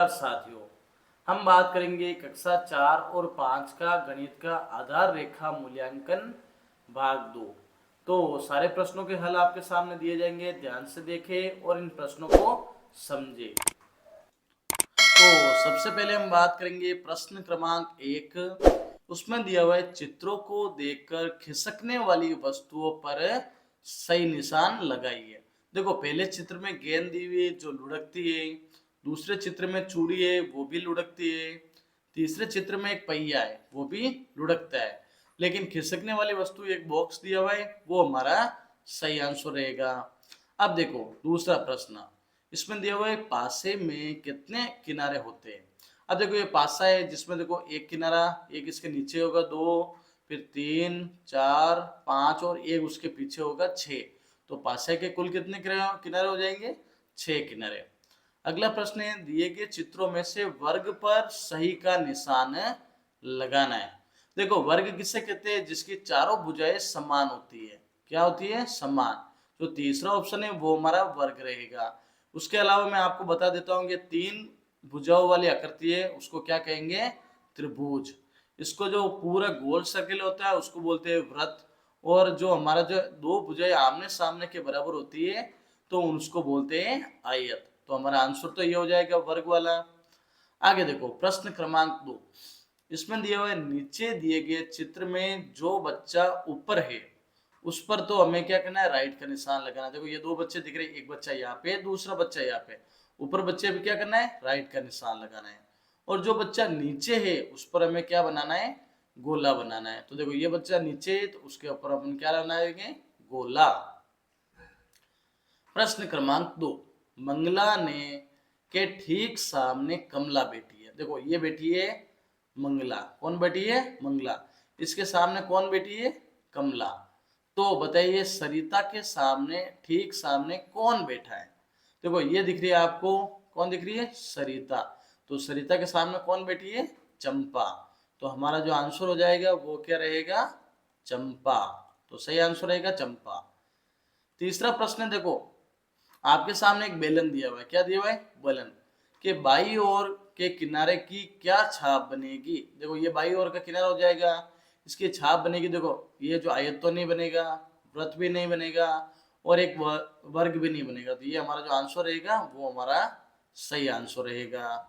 साथियों, हम बात करेंगे कक्षा 4 और 5 का गणित का आधार रेखा मूल्यांकन भाग 2। तो सारे प्रश्नों के हल आपके सामने दिए जाएंगे, ध्यान से देखें और इन प्रश्नों को समझें। तो सबसे पहले हम बात करेंगे प्रश्न क्रमांक 1। उसमें दिया हुआ है चित्रों को देखकर खिसकने वाली वस्तुओं पर सही निशान लगाइए। देखो, पहले चित्र में गेंद दी हुई है जो लुढ़कती है, दूसरे चित्र में चूड़ी है वो भी लुढ़कती है, तीसरे चित्र में एक पहिया है वो भी लुढ़कता है, लेकिन खिसकने वाली वस्तु एक बॉक्स दिया हुआ है, वो हमारा सही आंसर रहेगा। अब देखो दूसरा प्रश्न, इसमें दिया हुआ है पासे में कितने किनारे होते हैं। अब देखो ये पासा है जिसमें देखो एक किनारा, एक इसके नीचे होगा 2, फिर 3, 4, 5 और एक उसके पीछे होगा 6। तो पासे के कुल कितने किनारे हो जाएंगे? 6 किनारे। अगला प्रश्न है, दिए गए चित्रों में से वर्ग पर सही का निशान लगाना है। देखो वर्ग किसे कहते हैं? जिसकी चारों भुजाएं समान होती है। क्या होती है? समान। जो तीसरा ऑप्शन है वो हमारा वर्ग रहेगा। उसके अलावा मैं आपको बता देता हूँ कि 3 भुजाओं वाली आकृति है उसको क्या कहेंगे? त्रिभुज। इसको जो पूरा गोल सर्किल होता है उसको बोलते हैं वृत्त, और जो हमारा जो 2 भुजाएं आमने सामने के बराबर होती है तो उसको बोलते हैं आयत। तो हमारा आंसर तो ये हो जाएगा वर्ग वाला। आगे देखो प्रश्न क्रमांक 2। इसमें दिया हुआ है नीचे दिए गए चित्र में जो बच्चा ऊपर है उस पर तो हमें क्या करना है? राइट का निशान लगाना है। देखो ये 2 बच्चे दिख रहे हैं, एक बच्चा यहाँ पे, दूसरा बच्चा यहाँ पे। ऊपर बच्चे भी क्या करना है? राइट का निशान लगाना है। और जो बच्चा नीचे है उस पर हमें क्या बनाना है? गोला बनाना है। तो देखो ये बच्चा नीचे है तो उसके ऊपर अपन क्या बनाएंगे? गोला। प्रश्न क्रमांक 2, मंगला ने के ठीक सामने कमला बैठी है। देखो ये बैठी है मंगला। कौन बैठी है? मंगला। इसके सामने कौन बैठी है? कमला। तो बताइए सरिता के सामने ठीक सामने कौन बैठा है? देखो ये दिख रही है आपको, कौन दिख रही है? सरिता। तो सरिता के सामने कौन बैठी है? चंपा। तो हमारा जो आंसर हो जाएगा वो क्या रहेगा? चंपा। तो सही आंसर रहेगा चंपा। तीसरा प्रश्न देखो, आपके सामने एक बेलन दिया हुआ है। क्या दिया हुआ है? बेलन के बाई ओर के किनारे की क्या छाप बनेगी? देखो ये बाई ओर का किनारा हो जाएगा, इसकी छाप बनेगी। देखो ये जो आयत तो नहीं बनेगा, वृत्त भी नहीं बनेगा और एक वर्ग भी नहीं बनेगा। तो ये हमारा जो आंसर रहेगा वो हमारा सही आंसर रहेगा।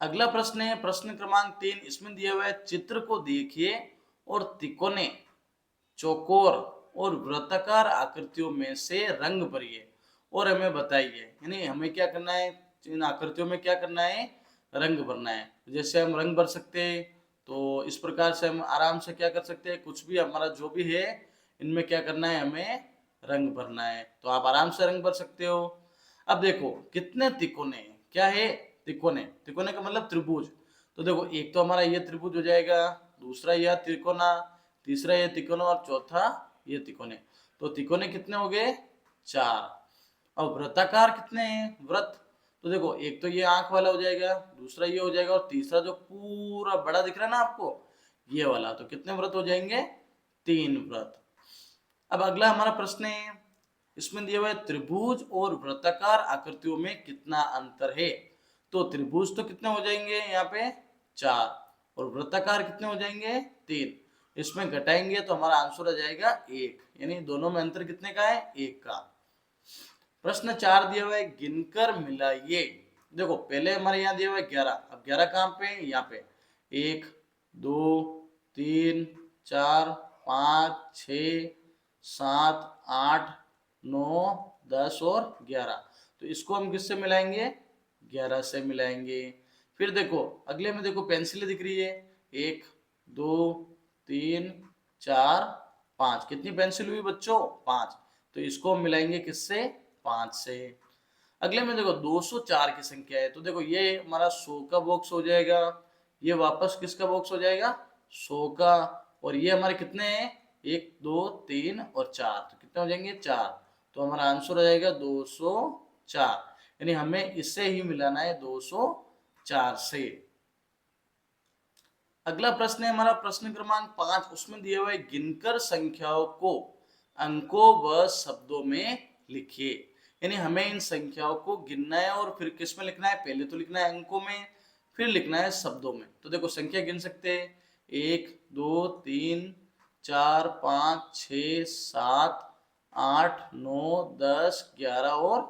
अगला प्रश्न है प्रश्न क्रमांक 3। इसमें दिया हुआ है चित्र को देखिए और तिकोने, चौकोर और वृत्ताकार आकृतियों में से रंग भरिए और हमें बताइए। यानी हमें क्या करना है? इन आकृतियों में क्या करना है? रंग भरना है। जैसे हम रंग भर सकते हैं, तो इस प्रकार से हम आराम से क्या कर सकते हैं? कुछ भी हमारा जो भी है इनमें क्या करना है? हमें रंग भरना है। तो आप आराम से रंग भर सकते हो। अब देखो कितने तिकोने, क्या है? तिकोने। तिकोने का मतलब त्रिभुज। तो देखो एक तो हमारा ये त्रिभुज हो जाएगा, दूसरा यह त्रिकोना, तीसरा ये तिकोना और चौथा ये तिकोने। तो तिकोने कितने हो गए? 4। और वृत्ताकार कितने हैं? वृत्त। तो देखो एक तो ये आंख वाला हो जाएगा, दूसरा ये हो जाएगा और तीसरा जो पूरा बड़ा दिख रहा है ना आपको, ये वाला। तो कितने व्रत हो जाएंगे? 3 व्रत। अब अगला हमारा प्रश्न है, इसमें दिया हुआ है त्रिभुज और वृत्ताकार आकृतियों में कितना अंतर है? तो त्रिभुज तो कितने हो जाएंगे यहाँ पे? 4। और वृत्ताकार कितने हो जाएंगे? 3। इसमें घटाएंगे तो हमारा आंसर आ जाएगा 1। यानी दोनों में अंतर कितने का है? 1 का। प्रश्न 4 दिया हुआ है गिनकर मिलाइए। देखो पहले हमारे यहाँ दिया हुआ है 11। अब 11 कहाँ पे? यहाँ पे 1, 2, 3, 4, 5, 6, 7, 8, 9, 10 और 11। तो इसको हम किससे मिलाएंगे? 11 से मिलाएंगे। फिर देखो अगले में देखो पेंसिलें दिख रही है, 1, 2, 3, 4, 5। कितनी पेंसिल हुई बच्चों? 5। तो इसको हम मिलाएंगे किससे? 5 से। अगले में देखो 204 की संख्या है, तो देखो ये हमारा 100 का बॉक्स हो जाएगा, ये वापस किसका बॉक्स हो जाएगा? 100 का। और ये हमारे कितने हैं? 1, 2, 3 और 4। तो कितने हो जाएंगे? 4। तो हमारा आंसर हो जाएगा 204। यानी हमें इससे ही मिलाना है 204 से। अगला प्रश्न है हमारा प्रश्न क्रमांक 5। उसमें दिया हुआ है गिनकर संख्याओं को अंकों व शब्दों में लिखिए। यानी हमें इन संख्याओं को गिनना है और फिर किस में लिखना है, पहले तो लिखना है अंकों में, फिर लिखना है शब्दों में। तो देखो संख्या गिन सकते हैं, 1 2 3 4 5 6 7 8 9 10 11 और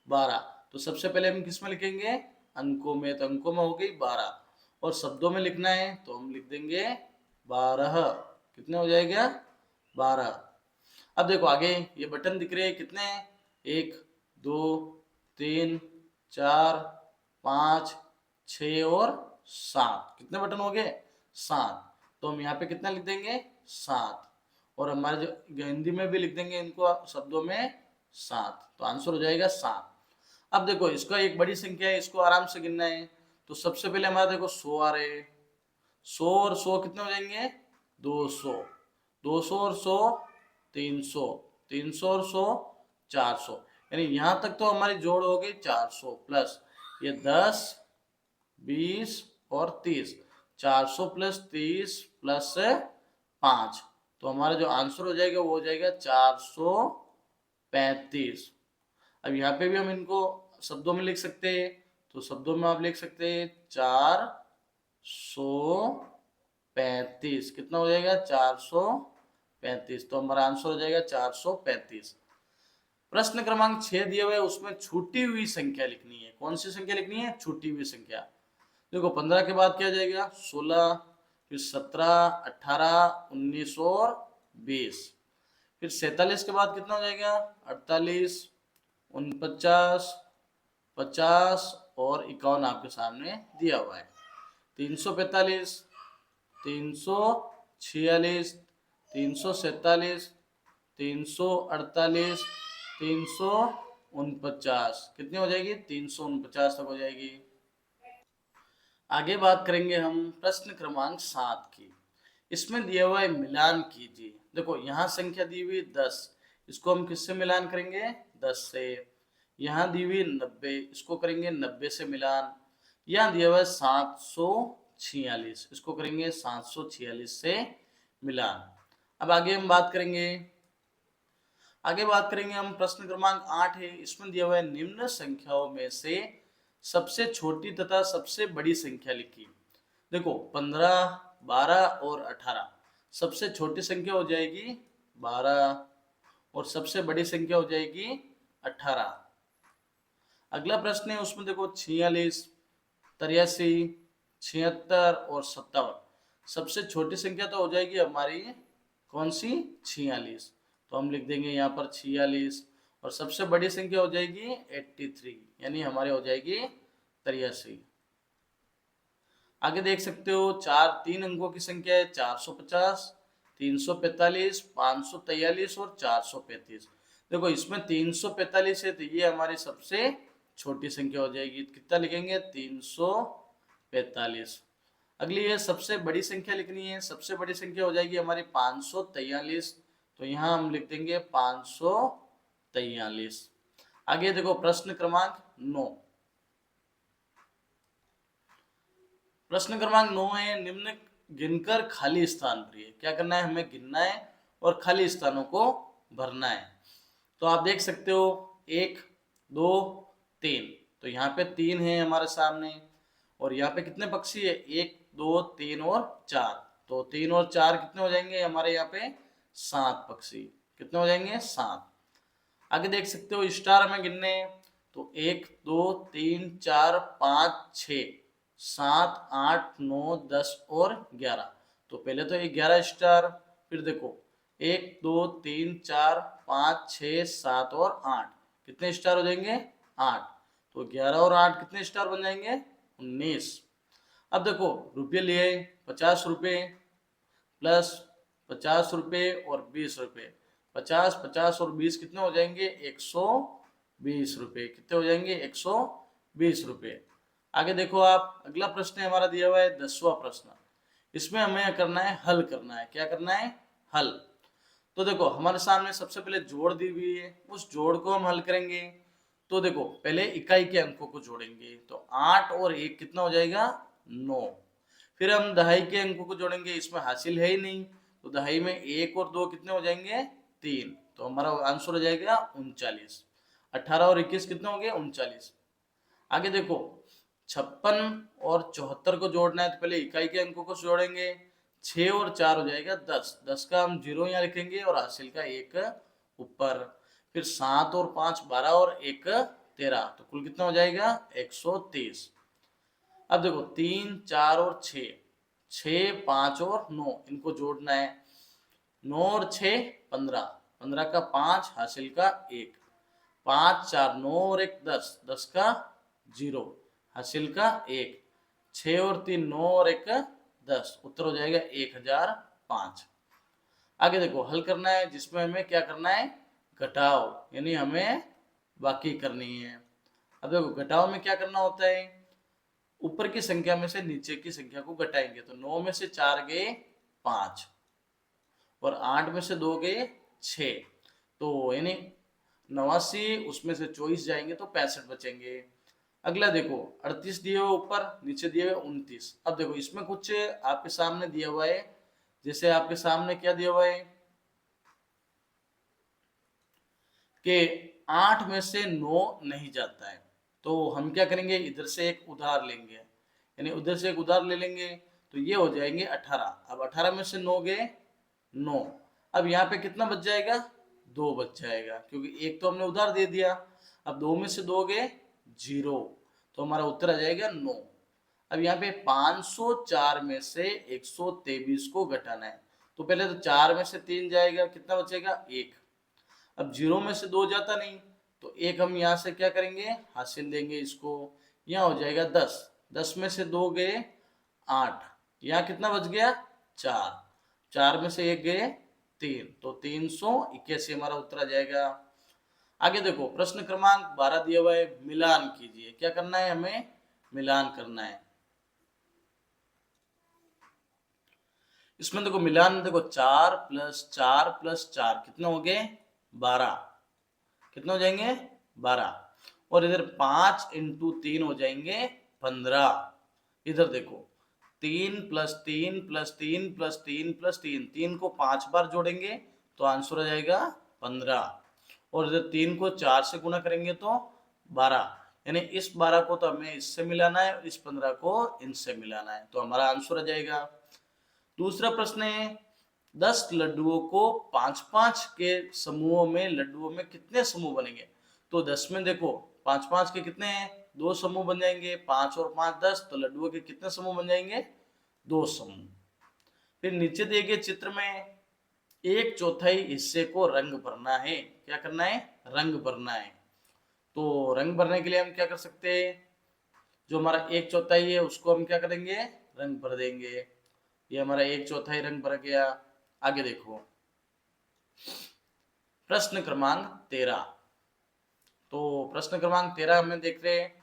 12। तो सबसे पहले हम किस में लिखेंगे, अंकों में, तो अंकों में हो गई 12, और शब्दों में लिखना है तो हम लिख देंगे 12। कितने हो जाएगा, 12। अब देखो आगे ये बटन दिख रहे हैं कितने, 1 2 3 4 5 6 और 7। कितने बटन हो गए, 7। तो हम यहाँ पे कितना लिख देंगे, 7, और हमारे जो हिंदी में भी लिख देंगे इनको शब्दों में 7। तो आंसर हो जाएगा 7। अब देखो इसका एक बड़ी संख्या है, इसको आराम से गिनना है। तो सबसे पहले हमारा देखो 100 आ रहे हैं, 100 और 100 कितने हो जाएंगे, 200, 200 और 100 300, 300 और 100 400। यानी यहाँ तक तो हमारी जोड़ हो गई 400 प्लस ये 10 20 और 30, 400 प्लस 30 प्लस 5। तो हमारा जो आंसर हो जाएगा वो हो जाएगा 435। अब यहाँ पे भी हम इनको शब्दों में लिख सकते हैं, तो शब्दों में आप लिख सकते हैं 435। कितना हो जाएगा, 435। तो हमारा आंसर हो जाएगा 435। प्रश्न क्रमांक 6 दिए हुए, उसमें छूटी हुई संख्या लिखनी है। कौन सी संख्या लिखनी है, छूटी हुई संख्या। देखो 15 के बाद क्या जाएगा, 16, फिर 17 18 19 और 20। फिर 47 के बाद कितना हो जाएगा, 48 49 50 और 51 आपके सामने दिया हुआ है। 345 346 347 348 349। कितनी हो जाएगी, 349 तक हो जाएगी। आगे बात करेंगे हम प्रश्न क्रमांक 7 की। इसमें दिया हुआ है मिलान कीजिए। देखो यहाँ संख्या दी हुई 10, इसको हम किससे मिलान करेंगे, 10 से। यहाँ दी हुई 90, इसको करेंगे 90 से मिलान। यहाँ दिया हुआ है 746, इसको करेंगे 746 से मिलान। अब आगे हम बात करेंगे, हम प्रश्न क्रमांक 8 है। इसमें दिया हुआ है निम्न संख्याओं में से सबसे छोटी तथा सबसे बड़ी संख्या लिखी। देखो 15 12 और 18, सबसे छोटी संख्या हो जाएगी 12 और सबसे बड़ी संख्या हो जाएगी 18। अगला प्रश्न है, उसमें देखो 46 83 76 और 57, सबसे छोटी संख्या तो हो जाएगी हमारी कौन सी, 46। तो हम लिख देंगे यहाँ पर 46, और सबसे बड़ी संख्या हो जाएगी 83, यानी हमारी हो जाएगी 83। आगे देख सकते हो 3 अंकों की संख्या है, 450 345 543 और 435। देखो इसमें 345 है तो ये हमारी सबसे छोटी संख्या हो जाएगी। कितना लिखेंगे, 345। अगली है सबसे बड़ी संख्या लिखनी है। सबसे बड़ी संख्या हो जाएगी हमारी 543, तो यहाँ हम लिख देंगे 543। आगे देखो प्रश्न क्रमांक 9। प्रश्न क्रमांक 9 है, निम्न गिनकर खाली स्थान भरिए। क्या करना है, हमें गिनना है और खाली स्थानों को भरना है। तो आप देख सकते हो 1 2 3, तो यहाँ पे 3 है हमारे सामने, और यहाँ पे कितने पक्षी है, 1 2 3 और 4। तो 3 और 4 कितने हो जाएंगे हमारे यहाँ पे, 7 पक्षी। कितने हो जाएंगे, 7। आगे देख सकते हो स्टार हमें गिनने हैं, तो 1 2 3 4 5 6 7 8 9 10 और 11। तो पहले तो 11 स्टार, फिर देखो 1 2 3 4 5 6 7 और 8, कितने स्टार हो जाएंगे, 8। तो 11 और 8 कितने स्टार बन जाएंगे, 19। अब देखो रुपये लिए 50 रुपये प्लस 50 रुपये और 20 रुपये, 50 50 और 20 कितने हो जाएंगे, 120 रुपये। कितने हो जाएंगे, 120 रुपये। आगे देखो आप, अगला प्रश्न हमारा दिया हुआ है 10वां प्रश्न। इसमें हमें करना है, हल करना है। क्या करना है, हल। तो देखो हमारे सामने सबसे पहले जोड़ दी हुई है, उस जोड़ को हम हल करेंगे। तो देखो पहले इकाई के अंकों को जोड़ेंगे, तो 8 और 1 कितना हो जाएगा, 9। फिर हम दहाई के अंकों को जोड़ेंगे, इसमें हासिल है ही नहीं, तो दहाई में 1 और 2 कितने हो जाएंगे, 3। तो हमारा आंसर हो जाएगा 39। 18 और 21 कितने हो गए? 39। आगे देखो 56 और 74 को जोड़ना है तो पहले इकाई के अंकों को जोड़ेंगे। 6 और 4 हो जाएगा 10, 10 का हम 0 यहाँ लिखेंगे और हासिल का 1 ऊपर। फिर 7 और 5 12 और 1 13, तो कुल कितना हो जाएगा? 130। अब देखो 3 4 और 6, 6 5 और 9 इनको जोड़ना है। 9 और 6 15, 15 का 5 हासिल का 1, 5 4 9 और 1 10, 10 का 0 हासिल का 1, 6 और 3 9 और 1 10, उत्तर हो जाएगा 1005। आगे देखो हल करना है जिसमें हमें क्या करना है? घटाव, यानी हमें बाकी करनी है। अब देखो घटाव में क्या करना होता है? ऊपर की संख्या में से नीचे की संख्या को घटाएंगे। तो 9 में से 4 गए 5 और 8 में से 2 गए 6, तो यानी 89, उसमें से 24 जाएंगे तो 65 बचेंगे। अगला देखो 38 दिए हुए ऊपर, नीचे दिए हुए 29। अब देखो इसमें कुछ आपके सामने दिया हुआ है, जैसे आपके सामने क्या दिया हुआ है कि 8 में से 9 नहीं जाता है, तो हम क्या करेंगे? इधर से एक उधार लेंगे, यानी उधर से एक उधार ले लेंगे, तो ये हो जाएंगे 18। अब 18 में से 9 गए 9, अब यहाँ पे कितना बच जाएगा? 2 बच जाएगा, क्योंकि एक तो हमने उधार दे दिया। अब 2 में से 2 गए 0, तो हमारा उत्तर आ जाएगा 9। अब यहाँ पे 504 में से 123 को घटाना है, तो पहले तो 4 में से 3 जाएगा, कितना बचेगा? 1। अब 0 में से 2 जाता नहीं, तो 1 हम यहाँ से क्या करेंगे? हासिल देंगे इसको, यहाँ हो जाएगा 10, 10 में से 2 गए 8, यहाँ कितना बच गया? 4, 4 में से 1 गए 3, तो 381 हमारा उत्तर आ जाएगा। आगे देखो प्रश्न क्रमांक 12 दिया हुआ है, मिलान कीजिए। क्या करना है? हमें मिलान करना है। इसमें देखो मिलान, देखो 4 + 4 + 4 कितने हो गए? 12। कितने हो जाएंगे? 12। और इधर 5 × 3 हो जाएंगे 15। इधर देखो 3 + 3 + 3 + 3 + 3, 3 को 5 बार जोड़ेंगे तो आंसर आ जाएगा 15। और इधर 3 को 4 से गुणा करेंगे तो 12, यानी इस 12 को तो हमें इससे मिलाना है, इस 15 को इनसे मिलाना है, तो हमारा आंसर आ जाएगा। दूसरा प्रश्न है 10 लड्डुओं को 5-5 के समूहों में, लड्डुओं में कितने समूह बनेंगे? तो 10 में देखो 5-5 के कितने हैं? 2 समूह बन जाएंगे, 5 और 5 10, तो लड्डुओं के कितने समूह बन जाएंगे? 2 समूह। फिर नीचे दिए गए चित्र में 1/4 हिस्से को रंग भरना है। क्या करना है? रंग भरना है। तो रंग भरने के लिए हम क्या कर सकते हैं? जो हमारा 1/4 है उसको हम क्या करेंगे? रंग भर देंगे। ये हमारा 1/4 रंग भर गया। आगे देखो प्रश्न क्रमांक 13। तो प्रश्न क्रमांक 13 हमें देख रहे हैं।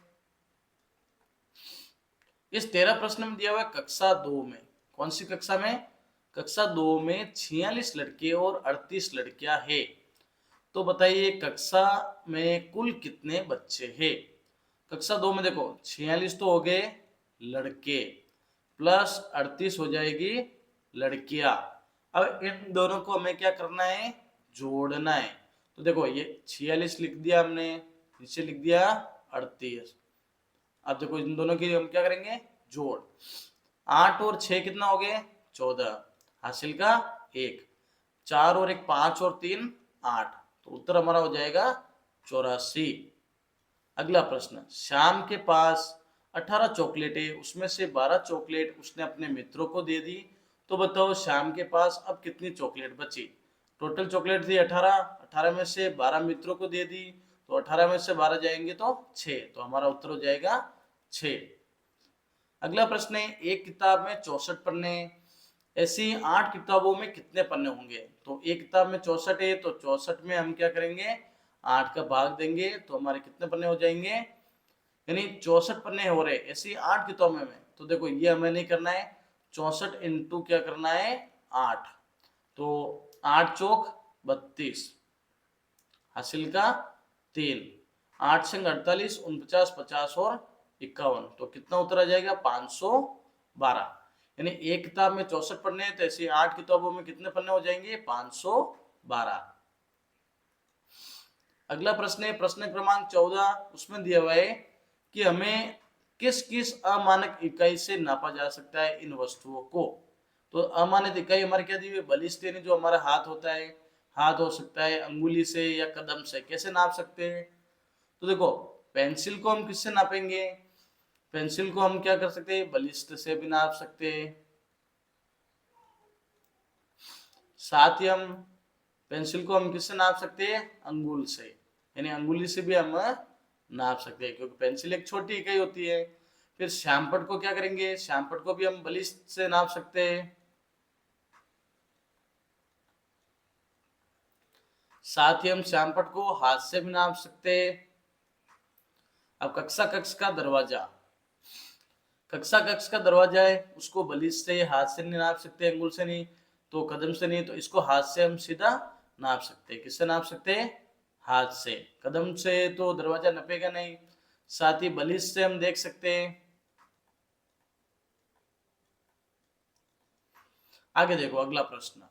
इस 13 प्रश्न में दिया हुआ है कक्षा 2 में, कौन सी कक्षा में? कक्षा 2 में 46 लड़के और 38 लड़कियां हैं। तो बताइए कक्षा में कुल कितने बच्चे हैं? कक्षा 2 में देखो 46 तो हो गए लड़के, प्लस 38 हो जाएगी लड़कियां। अब इन दोनों को हमें क्या करना है? जोड़ना है। तो देखो ये 46 लिख दिया हमने, नीचे लिख दिया 38। अब देखो इन दोनों की हम क्या करेंगे? जोड़। 8 और 6 कितना हो गए? 14, हासिल का 1, 4 और 1 5 और 3 8, तो उत्तर हमारा हो जाएगा 84। अगला प्रश्न, श्याम के पास 18 चॉकलेटें, उसमें से 12 चॉकलेट उसने अपने मित्रों को दे दी। तो बताओ श्याम के पास अब कितनी चॉकलेट बची? टोटल चॉकलेट थी 18, 18 में से 12 मित्रों को दे दी, तो 18 में से 12 जाएंगे तो 6, तो हमारा उत्तर हो जाएगा 6। अगला प्रश्न है, एक किताब में 64 पन्ने, ऐसी 8 किताबों में कितने पन्ने होंगे? तो एक किताब में 64 है, तो 64 में हम क्या करेंगे? 8 का भाग देंगे, तो हमारे कितने पन्ने हो जाएंगे? यानी 64 पन्ने हो रहे ऐसी 8 किताबों में। तो देखो ये हमें नहीं करना है, 64 इंटू क्या करना है? 8, तो 8 चौक 32, हासिल का 3, 8 संग 48, 49 50 और 51, तो कितना उत्तर आ जाएगा? 512। यानी एक किताब में 64 पन्ने हैं, तो ऐसे 8 किताबों में कितने पन्ने हो जाएंगे? 512। अगला प्रश्न है प्रश्न क्रमांक 14, उसमें दिया हुआ है कि हमें किस किस अमानक इकाई से नापा जा सकता है इन वस्तुओं को। तो अमानक इकाई हमारे क्या दी हुई है, बलिष्ठ यानी जो हमारा हाथ होता है, हाथ हो सकता है अंगुली से या कदम से, कैसे नाप सकते हैं। तो देखो पेंसिल को हम किससे नापेंगे, पेंसिल को हम क्या कर सकते हैं, बलिष्ठ से भी नाप सकते हैं। साथ ही हम पेंसिल को हम किससे नाप सकते हैं, अंगुल से, यानी अंगुली से भी हम नाप सकते हैं, क्योंकि पेंसिल एक छोटी इकाई होती है। फिर श्यामपट को क्या करेंगे, श्यामपट को भी हम बलिष्ठ से नाप सकते हैं। साथ ही हम श्यामपट को हाथ से भी नाप सकते हैं। अब कक्षा कक्ष का दरवाजा, कक्षा कक्ष का दरवाजा है, उसको बलिष्ठ से, हाथ से नहीं नाप सकते, अंगुल से नहीं, तो कदम से नहीं, तो इसको हाथ से हम सीधा नाप सकते हैं। किससे नाप सकते हैं, हाथ से। कदम से तो दरवाजा नपेगा नहीं। साथ ही बलिष्ठ से हम देख सकते हैं। आगे देखो अगला प्रश्न,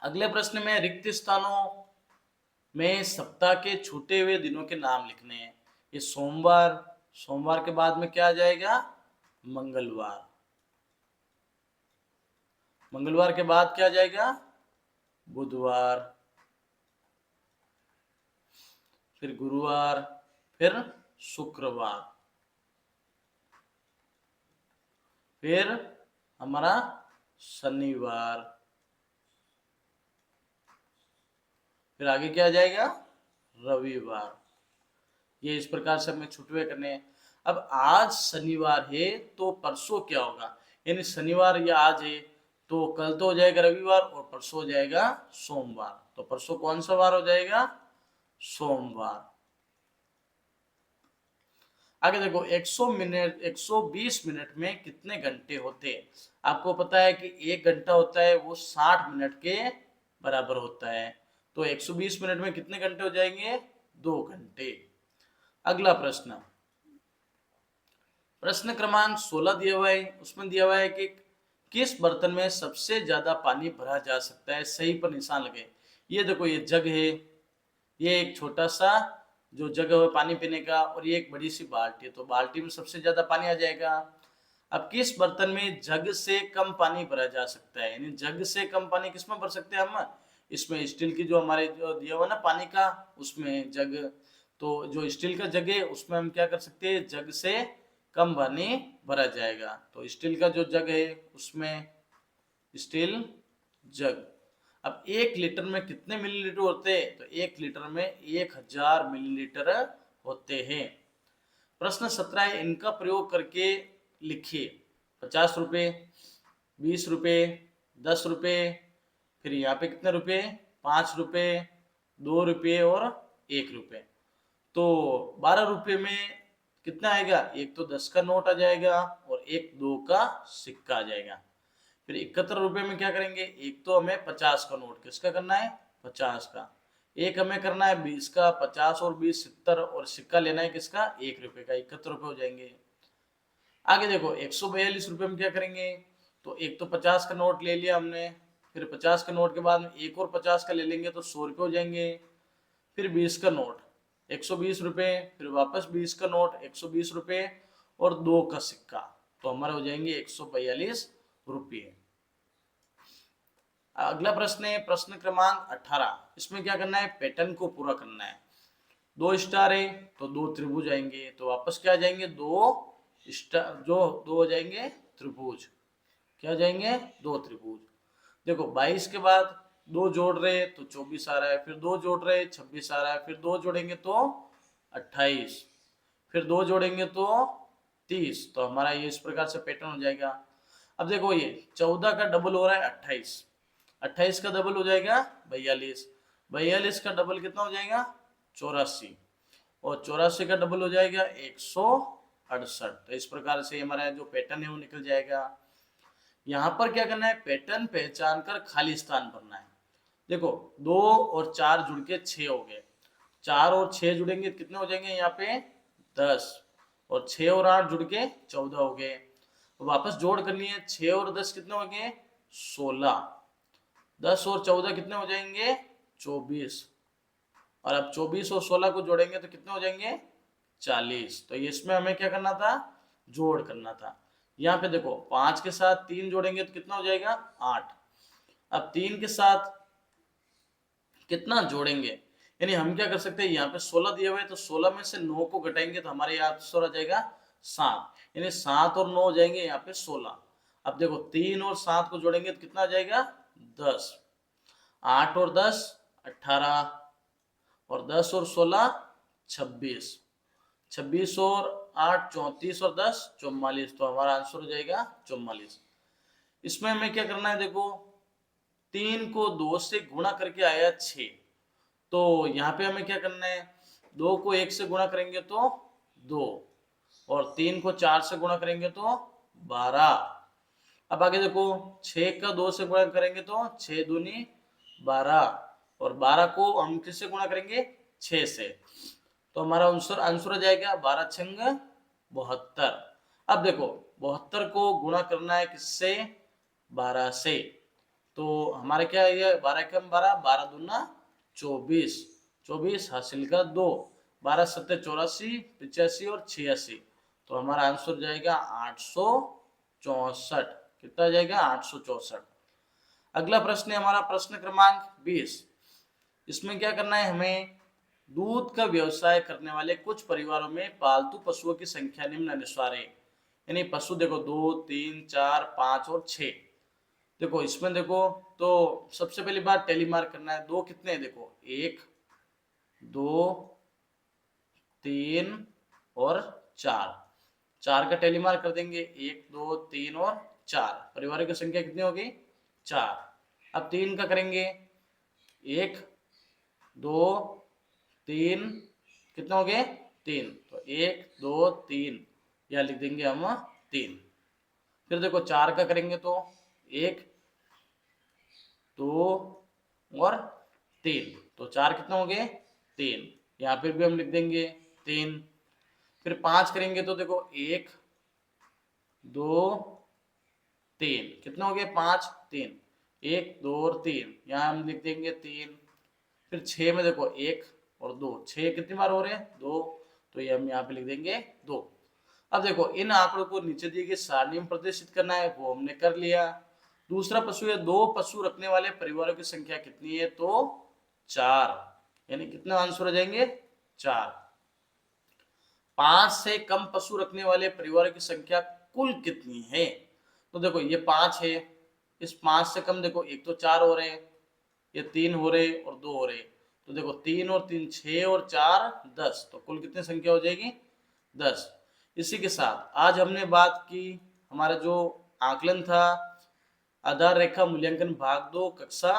अगले प्रश्न में रिक्त स्थानों में सप्ताह के छूटे हुए दिनों के नाम लिखने हैं। ये सोमवार, सोमवार के बाद में क्या आ जाएगा, मंगलवार, मंगलवार के बाद क्या आ जाएगा, बुधवार, फिर गुरुवार, फिर शुक्रवार, फिर हमारा शनिवार, फिर आगे क्या आ जाएगा, रविवार। ये इस प्रकार से हमें छुटवे करने हैं। अब आज शनिवार है तो परसों क्या होगा, यानी शनिवार या आज है तो कल तो हो जाएगा रविवार और परसों हो जाएगा सोमवार। तो परसों कौन सा वार हो जाएगा, सोमवार। आगे देखो 100 मिनट 120 मिनट में कितने घंटे होते हैं। आपको पता है कि एक घंटा होता है वो 60 मिनट के बराबर होता है। तो 120 मिनट में कितने घंटे हो जाएंगे, 2 घंटे। अगला प्रश्न, प्रश्न क्रमांक 16 दिया हुआ है, उसमें दिया हुआ है कि किस बर्तन में सबसे ज्यादा पानी भरा जा सकता है, सही पर निशान लगे। ये देखो ये जग है, ये एक छोटा सा जो जग है पानी पीने का, और ये एक बड़ी सी बाल्टी है, तो बाल्टी में सबसे ज्यादा पानी आ जाएगा। अब किस बर्तन में जग से कम पानी भरा जा सकता है, यानी जग से कम पानी किसमें भर सकते हैं हम, इसमें स्टील की जो हमारे जो दिया हुआ ना पानी का, उसमें जग, तो जो स्टील का जग है उसमें हम क्या कर सकते हैं, जग से कम पानी भरा जाएगा। तो स्टील का जो जग है उसमें स्टील जग। अब 1 लीटर में कितने मिलीलीटर होते हैं, तो 1 लीटर में 1000 मिलीलीटर होते हैं। प्रश्न 17 है, इनका प्रयोग करके लिखिए। 50 रुपये, 20 रुपये, 10 रुपये, फिर यहाँ पे कितने रुपये, 5 रुपये, 2 रुपये और 1 रुपये। तो 12 रुपये में कितना आएगा, एक तो 10 का नोट आ जाएगा और एक 2 का सिक्का आ जाएगा। फिर 71 रुपये में क्या करेंगे, एक तो हमें 50 का नोट, किसका करना है, 50 का, एक हमें करना है 20 का, 50 और 20 70, और सिक्का लेना है किसका, 1 रुपये का, 71 रुपये हो जाएंगे। आगे देखो 142 रुपये में क्या करेंगे, तो एक तो 50 का नोट ले लिया हमने, फिर 50 का नोट के बाद में एक और 50 का ले लेंगे तो 100 रुपये हो जाएंगे। फिर 20 का नोट 120 रुपये, फिर वापस 20 का नोट 120 रुपये और 2 का सिक्का, तो हमारे हो जाएंगे 142 रुपये। अगला प्रश्न है प्रश्न क्रमांक 18, इसमें क्या करना है, पैटर्न को पूरा करना है। 2 स्टार है तो 2 त्रिभुज आएंगे, तो वापस क्या आ जाएंगे, 2 स्टार, जो 2 हो जाएंगे त्रिभुज, क्या हो जाएंगे, 2 त्रिभुज। देखो 22 के बाद 2 जोड़ रहे तो 24 आ रहा है, फिर 2 जोड़ रहे 26 आ रहा है, फिर 2 जोड़ेंगे तो 28, फिर 2 जोड़ेंगे तो 30, तो हमारा ये इस प्रकार से पैटर्न हो जाएगा। अब देखो ये 14 का डबल हो रहा है 28, 28 का डबल हो जाएगा 42, 42 का डबल कितना हो जाएगा, 84, और 84 का डबल हो जाएगा 168। तो इस प्रकार से हमारा जो पैटर्न है वो निकल जाएगा। यहाँ पर क्या करना है, पैटर्न पहचान कर खाली स्थान भरना है। देखो 2 और 4 जुड़ के 6 हो गए, 4 और 6 जुड़ेंगे कितने हो जाएंगे यहाँ पे 10, और 6 और 8 जुड़ के 14 हो गए। वापस जोड़ करनी है, 6 और 10 कितने हो गए 16। 10 और 14 कितने हो जाएंगे? 24। और अब 24 और 16 को जोड़ेंगे तो कितने हो जाएंगे? 40। तो इसमें हमें क्या करना था? जोड़ करना था। यहाँ पे देखो 5 के साथ 3 जोड़ेंगे तो कितना हो जाएगा? 8। अब 3 के साथ कितना जोड़ेंगे? यानी हम क्या कर सकते हैं, यहाँ पे 16 दिए हुए हैं तो 16 में से 9 को घटाएंगे तो हमारे यहाँ आंसर आ जाएगा 7। यानी 7 और 9 हो जाएंगे यहाँ पे 16। अब देखो 3 और 7 को जोड़ेंगे तो कितना आ जाएगा? 10। 8 और 10 18, और 10 और 16 26। 26 और 8 34 और 10 44। तो हमारा आंसर हो जाएगा 44। इसमें हमें क्या करना है, देखो 3 को 2 से गुणा करके आया 6। तो यहाँ पे हमें क्या करना है, 2 को 1 से गुणा करेंगे तो 2, और 3 को 4 से गुणा करेंगे तो 12। अब आगे देखो 6 का 2 से गुणा करेंगे तो 6 दूनी 12, और 12 को हम किससे गुणा करेंगे? 6 से। तो हमारा आंसर आ जाएगा 12 छंग 72। अब देखो 72 को गुणा करना है किससे? 12 से। तो हमारे क्या है, ये 12 कम 12, 12 दूना 24। 24 हासिल का 2, 12 सत्ते 84, 85 और 86। तो हमारा आंसर जाएगा 864। कितना जाएगा? 864। अगला प्रश्न है हमारा प्रश्न क्रमांक 20। इसमें क्या करना है हमें, दूध का व्यवसाय करने वाले कुछ परिवारों में पालतू पशुओं की संख्या निम्नानुसार है। यानी पशु देखो 2 3 4 5 और 6। देखो इसमें देखो तो सबसे पहली बात टेली मार्क करना है। दो कितने हैं? देखो 1 2 3 और 4। 4 का टेली मार्क कर देंगे। 1 2 3 और 4, परिवारों की संख्या कितनी होगी? 4। अब 3 का करेंगे। 1 2 3, कितने हो गए? 3। तो 1 2 3, यह लिख देंगे हम 3। फिर देखो 4 का करेंगे तो 1 2 और 3। तो 4 कितने हो गए? 3। यहाँ फिर भी हम लिख देंगे 3। फिर 5 करेंगे तो देखो 1 2 3, कितने हो गए? 5 3, 1 2 और 3, यहाँ हम लिख देंगे 3। फिर 6 में देखो 1 और 2, 6 कितनी बार हो रहे हैं? 2। तो ये हम यहाँ पे लिख देंगे 2। अब देखो इन आंकड़ों को नीचे दिए गए सारणी में प्रदर्शित करना है, वो हमने कर लिया। दूसरा पशु है, 2 पशु रखने वाले परिवारों की संख्या कितनी है? तो 4। यानी कितने आंसर हो जाएंगे? 4। 5 से कम पशु रखने वाले परिवारों की संख्या कुल कितनी है? तो देखो ये 5 है, इस 5 से कम देखो एक तो 4 हो रहे हैं, ये 3 हो रहे और 2 हो रहे। तो देखो 3 और 3 6 और 4 10। तो कुल कितनी संख्या हो जाएगी? 10। इसी के साथ आज हमने बात की, हमारा जो आकलन था आधार रेखा मूल्यांकन भाग 2 कक्षा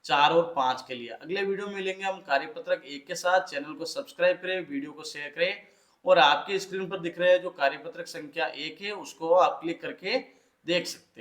4 और 5 के लिए। अगले वीडियो में मिलेंगे हम कार्यपत्रक 1 के साथ। चैनल को सब्सक्राइब करें, वीडियो को शेयर करें, और आपके स्क्रीन पर दिख रहे हैं जो कार्यपत्रक संख्या 1 है उसको आप क्लिक करके देख सकते हैं।